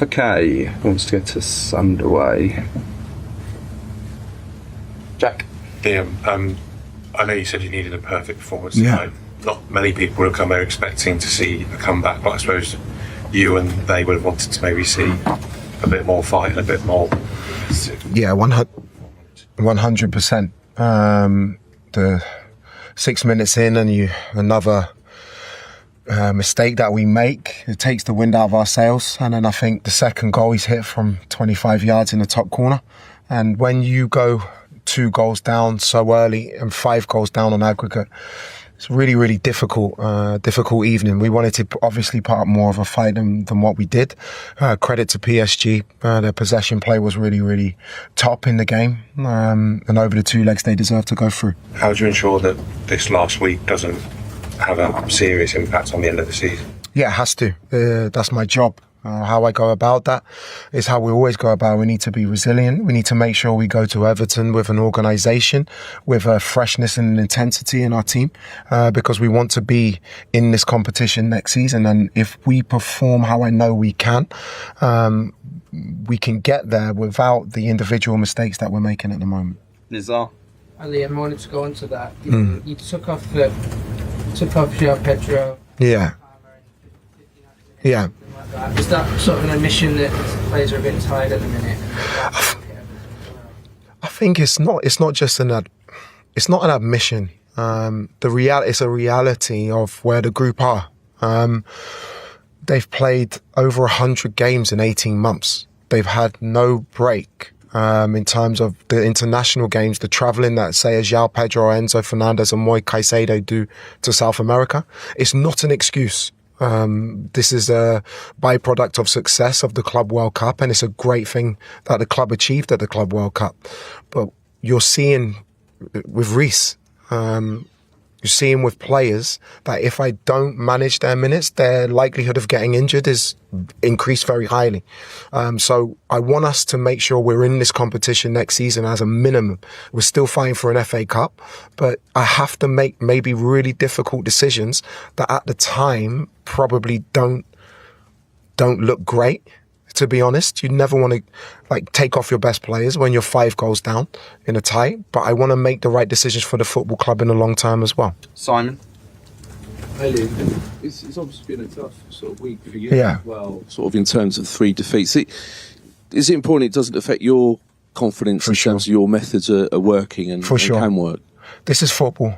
Okay, let's get us underway. Jack. Liam, I know you said you needed a perfect performance Yeah. tonight. Not many people would have come there expecting to see a comeback, but I suppose you and they would have wanted to maybe see a bit more fight and a bit more. Yeah, 100%. The 6 minutes in and another mistake that we make, it takes the wind out of our sails. And then I think the second goal is hit from 25 yards in the top corner. And when you go 2 goals down so early and 5 goals down on aggregate, it's really, really difficult evening. We wanted to obviously put up more of a fight than what we did. Credit to PSG. Their possession play was really, really top in the game. And over the 2 legs, they deserve to go through. How do you ensure that this last week doesn't have a serious impact on the end of the season? Yeah, it has to. That's my job. How I go about that is how we always go about it. We need to be resilient. We need to make sure we go to Everton with an organisation, with a freshness and an intensity in our team, because we want to be in this competition next season. And if we perform how I know we can get there without the individual mistakes that we're making at the moment. Nizar. Liam, I wanted to go on to that. You took off João Pedro. Yeah. Yeah. Is that sort of an admission that players are a bit tired at the minute? I think it's not just it's not an admission. It's a reality of where the group are. They've played over 100 games in 18 months. They've had no break. In terms of the international games, the travelling that, say, as João Pedro, Enzo Fernandez and Moi Caicedo do to South America, it's not an excuse. This is a byproduct of success of the Club World Cup, and it's a great thing that the club achieved at the Club World Cup. But you're seeing with Reece, you're seeing with players that if I don't manage their minutes, their likelihood of getting injured is increased very highly. So I want us to make sure we're in this competition next season as a minimum. We're still fighting for an FA Cup, but I have to make maybe really difficult decisions that at the time probably don't look great. To be honest, you never want to take off your best players when you're 5 goals down in a tie. But I want to make the right decisions for the football club in the long term as well. Simon. Hey, Liam, it's obviously been a tough sort of week for you as well, sort of in terms of 3 defeats. Is it important it doesn't affect your confidence in terms of your methods are working and can work? This is football.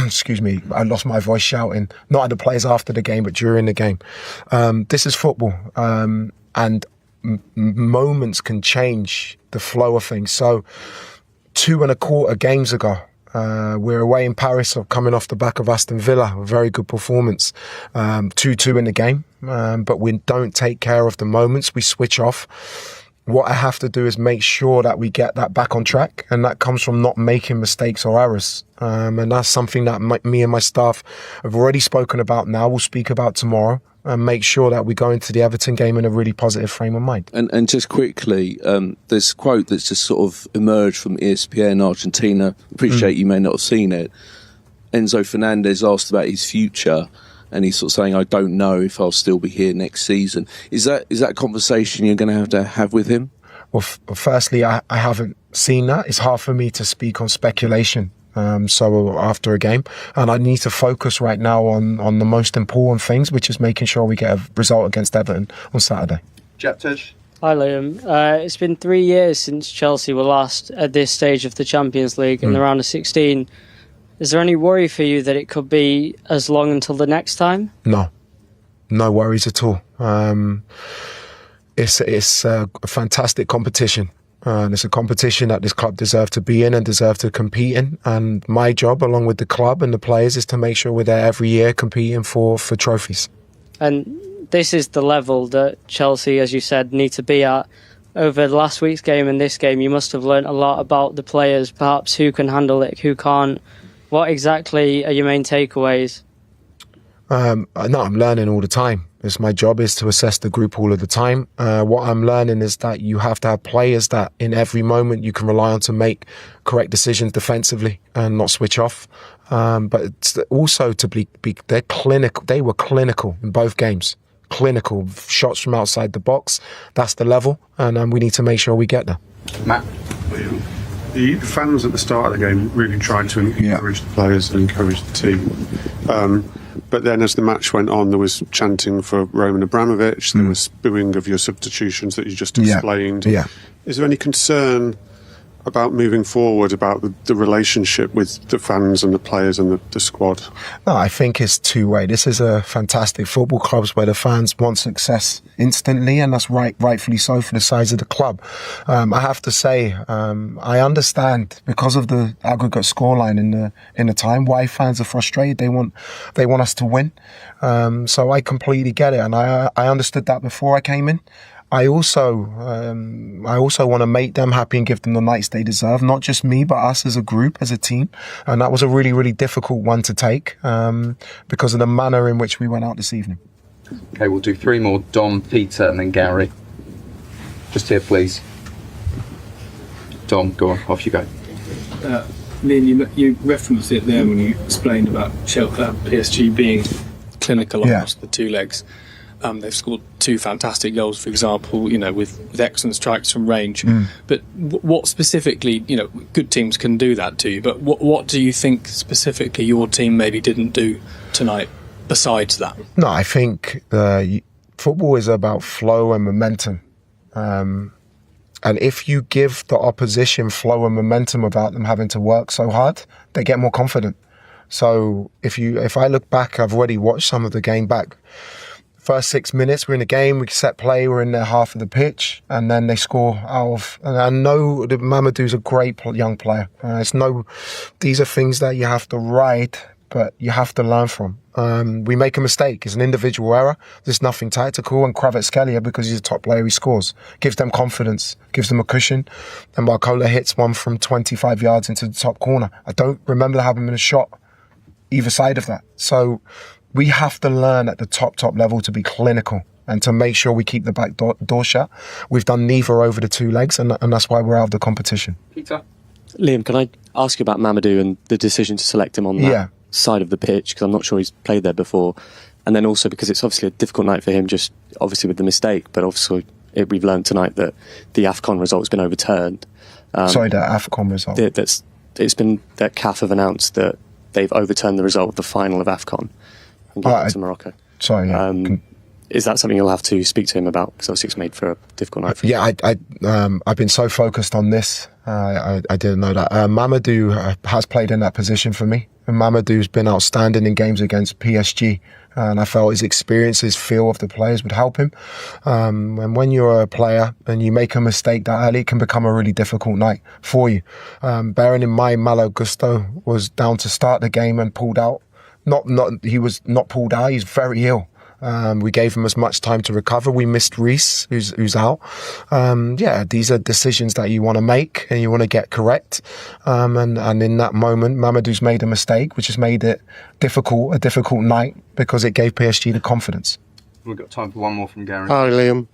Excuse me, I lost my voice shouting, not at the players after the game, but during the game. This is football, and moments can change the flow of things. So 2.25 games ago, we're away in Paris, coming off the back of Aston Villa, a very good performance, 2-2 in the game, but we don't take care of the moments, we switch off. What I have to do is make sure that we get that back on track, and that comes from not making mistakes or errors. And that's something that me and my staff have already spoken about now, we'll speak about tomorrow, and make sure that we go into the Everton game in a really positive frame of mind. And just quickly, this quote that's just sort of emerged from ESPN Argentina, appreciate you may not have seen it. Enzo Fernandez asked about his future, and he's sort of saying, I don't know if I'll still be here next season. Is that a conversation you're going to have with him? Well, firstly, I haven't seen that. It's hard for me to speak on speculation. So after a game, and I need to focus right now on the most important things, which is making sure we get a result against Everton on Saturday. Japtej. Hi Liam. It's been 3 years since Chelsea were last at this stage of the Champions League in the round of 16. Is there any worry for you that it could be as long until the next time? No worries at all. It's a fantastic competition. And it's a competition that this club deserves to be in and deserve to compete in. And my job, along with the club and the players, is to make sure we're there every year competing for trophies. And this is the level that Chelsea, as you said, need to be at. Over last week's game and this game, you must have learnt a lot about the players, perhaps who can handle it, who can't. What exactly are your main takeaways? No, I'm learning all the time. My job is to assess the group all of the time. What I'm learning is that you have to have players that in every moment you can rely on to make correct decisions defensively and not switch off. But it's also to be they're clinical. They were clinical in both games. clinical shots from outside the box. That's the level, and we need to make sure we get there. Matt. The fans at the start of the game really tried to encourage the players and encourage the team. But then as the match went on, there was chanting for Roman Abramovich, there was booing of your substitutions that you just explained. Yeah. Is there any concern about moving forward, about the relationship with the fans and the players and the squad? No, I think it's two-way. This is a fantastic football club where the fans want success instantly, and that's rightfully so for the size of the club. I have to say, I understand because of the aggregate scoreline in the time why fans are frustrated. They want us to win. So I completely get it, and I understood that before I came in. I also want to make them happy and give them the nights they deserve, not just me, but us as a group, as a team. And that was a really, really difficult one to take because of the manner in which we went out this evening. Okay, we'll do 3 more. Dom, Peter, and then Gary. Just here, please. Dom, go on. Off you go. Liam, you referenced it there when you explained about PSG being clinical across the 2 legs. They've scored 2 fantastic goals, for example, with excellent strikes from range. But what specifically, good teams can do that to you, but what do you think specifically your team maybe didn't do tonight besides that? No, I think football is about flow and momentum. And if you give the opposition flow and momentum without them having to work so hard, they get more confident. So if I look back, I've already watched some of the game back. First 6 minutes, we're in the game, we set play, we're in their half of the pitch, and then they score out of. And I know that Mamadou's a great young player. These are things that you have to ride, but you have to learn from. We make a mistake. It's an individual error. There's nothing tactical. And Kvaratskhelia, because he's a top player, he scores. Gives them confidence, gives them a cushion. And Barcola hits one from 25 yards into the top corner. I don't remember having a shot either side of that. So we have to learn at the top level to be clinical and to make sure we keep the back door shut. We've done neither over the 2 legs, and that's why we're out of the competition. Peter? Liam, can I ask you about Mamadou and the decision to select him on that side of the pitch? Because I'm not sure he's played there before. And then also because it's obviously a difficult night for him, just obviously with the mistake, but obviously we've learned tonight that the AFCON result's been overturned. The AFCON result. It's been that CAF have announced that they've overturned the result of the final of AFCON and given it to Morocco. Sorry, is that something you'll have to speak to him about? Because obviously it's made for a difficult night for him. Yeah, I've been so focused on this. I didn't know that. Mamadou has played in that position for me. And Mamadou's been outstanding in games against PSG. And I felt his experience, his feel of the players would help him. And when you're a player and you make a mistake that early, it can become a really difficult night for you. Bearing in mind, Malo Gusto was down to start the game and pulled out. He was not pulled out, he's very ill. We gave him as much time to recover. We missed Reece, who's out. These are decisions that you want to make and you want to get correct. And in that moment, Mamadou's made a mistake, which has made it a difficult night because it gave PSG the confidence. We've got time for one more from Gary. Hi, Liam.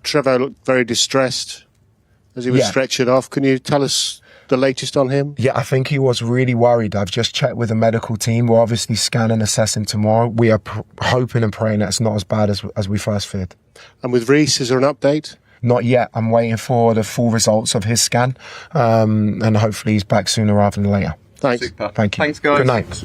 Trevor looked very distressed as he was stretchered off. Can you tell us the latest on him? Yeah, I think he was really worried. I've just checked with the medical team. We'll obviously scan and assess him tomorrow. We are hoping and praying that it's not as bad as we first feared. And with Reece, is there an update? Not yet. I'm waiting for the full results of his scan, and hopefully he's back sooner rather than later. Thanks. Super. Thank you. Thanks, guys. Good night.